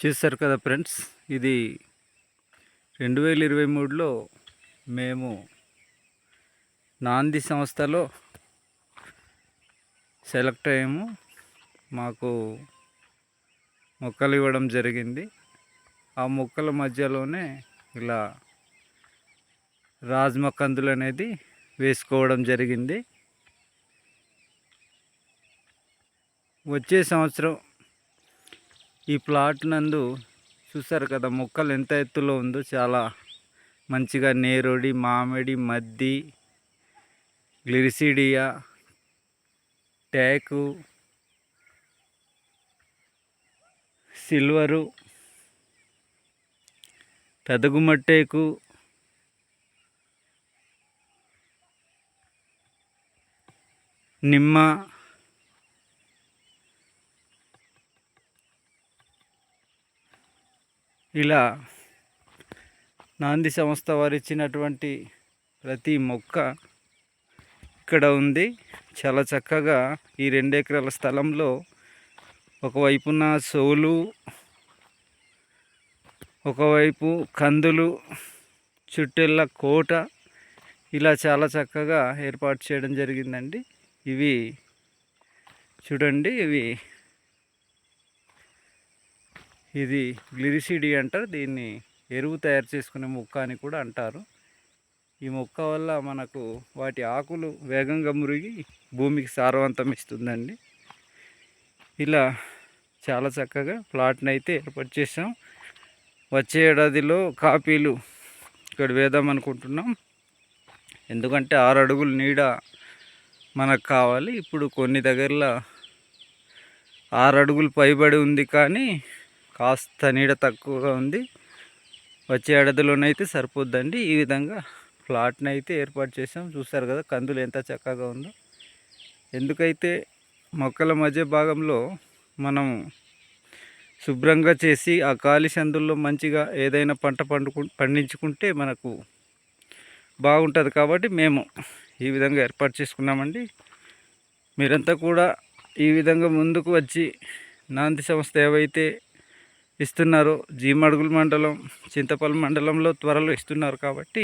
చూశారు కదా ఫ్రెండ్స్, ఇది 2023లో మేము నాంది సంస్థలో సెలెక్ట్ అయ్యాము. మాకు మొక్కలు ఇవ్వడం జరిగింది. ఆ మొక్కల మధ్యలోనే ఇలా రాజ్మా కందులు అనేది వేసుకోవడం జరిగింది. వచ్చే సంవత్సరం ఈ ప్లాట్ నందు చూసారు కదా, మొక్కలు ఎంత ఎత్తులో ఉందో. చాలా మంచిగా నేరేడి, మామిడి, మద్ది, గ్లిరిసిడియా, టేకు, సిల్వరు, పెదగుమట్టేకు, నిమ్మ, ఇలా నాంది సంస్థ వారు ఇచ్చినటువంటి ప్రతి మొక్క ఇక్కడ ఉంది. చాలా చక్కగా ఈ 2 ఎకరాల స్థలంలో ఒకవైపున సోలు, ఒకవైపు కందులు, చుట్టెళ్ళ కోట, ఇలా చాలా చక్కగా ఏర్పాటు చేయడం జరిగిందండి. ఇవి చూడండి, ఇది గ్లిరిసిడి అంటారు. దీన్ని ఎరువు తయారు చేసుకునే మొక్క అని కూడా అంటారు. ఈ మొక్క వల్ల మనకు వాటి ఆకులు వేగంగా మురిగి భూమికి సారవంతం ఇస్తుందండి. ఇలా చాలా చక్కగా ప్లాట్ని అయితే ఏర్పాటు చేసాం. వచ్చే ఏడాదిలో కాపీలు ఇక్కడ వేద్దాం అనుకుంటున్నాం. ఎందుకంటే 6 అడుగులు నీడ మనకు కావాలి. ఇప్పుడు కొన్ని దగ్గరలో 6 అడుగులు పైబడి ఉంది, కానీ కాస్త నీడ తక్కువగా ఉంది. వచ్చే ఏడాదిలోనైతే సరిపోద్దండి. ఈ విధంగా ప్లాట్ని అయితే ఏర్పాటు చేసాం. చూస్తారు కదా కందులు ఎంత చక్కగా ఉందో. ఎందుకైతే మొక్కల మధ్య భాగంలో మనం శుభ్రంగా చేసి ఆ ఖాళీ సందుల్లో మంచిగా ఏదైనా పంట పండించుకుంటే మనకు బాగుంటుంది. కాబట్టి మేము ఈ విధంగా ఏర్పాటు చేసుకున్నామండి. మీరంతా కూడా ఈ విధంగా ముందుకు వచ్చి నాంది సంస్థ ఏవైతే ఇస్తున్నారో, జీమడుగుల మండలం, చింతపల్లి మండలంలో త్వరలో ఇస్తున్నారు. కాబట్టి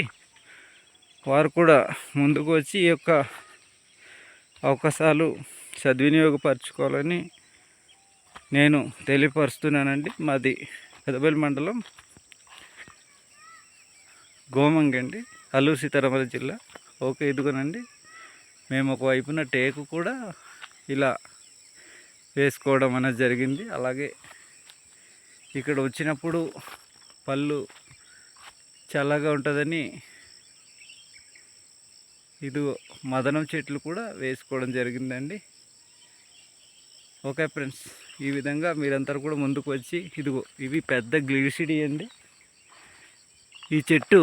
వారు కూడా ముందుకు వచ్చి ఈ యొక్క అవకాశాలు సద్వినియోగపరచుకోవాలని నేను తెలియపరుస్తున్నానండి. మాది పెదబెల్లి మండలం, గోమంగి అండి, అల్లూరు సీతారామరాజు జిల్లా. ఓకే, ఇదిగోనండి మేము ఒకవైపున టేకు కూడా ఇలా వేసుకోవడం అనేది జరిగింది. అలాగే ఇక్కడ వచ్చినప్పుడు పళ్ళు చల్లగా ఉంటుందని ఇదిగో మదనం చెట్లు కూడా వేసుకోవడం జరిగిందండి. ఓకే ఫ్రెండ్స్, ఈ విధంగా మీరంతా కూడా ముందుకు వచ్చి, ఇదిగో ఇవి పెద్ద గ్లిరిసిడి అండి. ఈ చెట్టు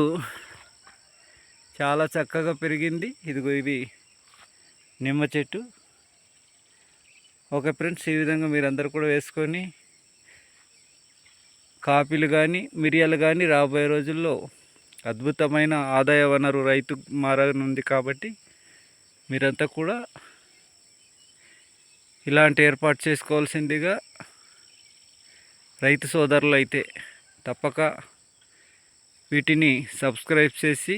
చాలా చక్కగా పెరిగింది. ఇదిగో ఇవి నిమ్మ చెట్టు. ఓకే ఫ్రెండ్స్, ఈ విధంగా మీరందరూ కూడా వేసుకొని కాఫీలు కానీ, మిరియాలు కానీ రాబోయే రోజుల్లో అద్భుతమైన ఆదాయ వనరు రైతు మారనుంది. కాబట్టి మీరంతా కూడా ఇలాంటి ఏర్పాటు చేసుకోవాల్సిందిగా రైతు సోదరులు అయితే తప్పక వీటిని సబ్స్క్రైబ్ చేసి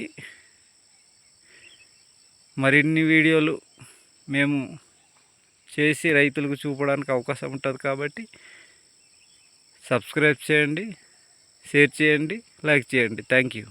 మరిన్ని వీడియోలు మేము చేసి రైతులకు చూపడానికి అవకాశం ఉంటుంది. కాబట్టి సబ్స్క్రైబ్ చేయండి, షేర్ చేయండి, లైక్ చేయండి. Thank you.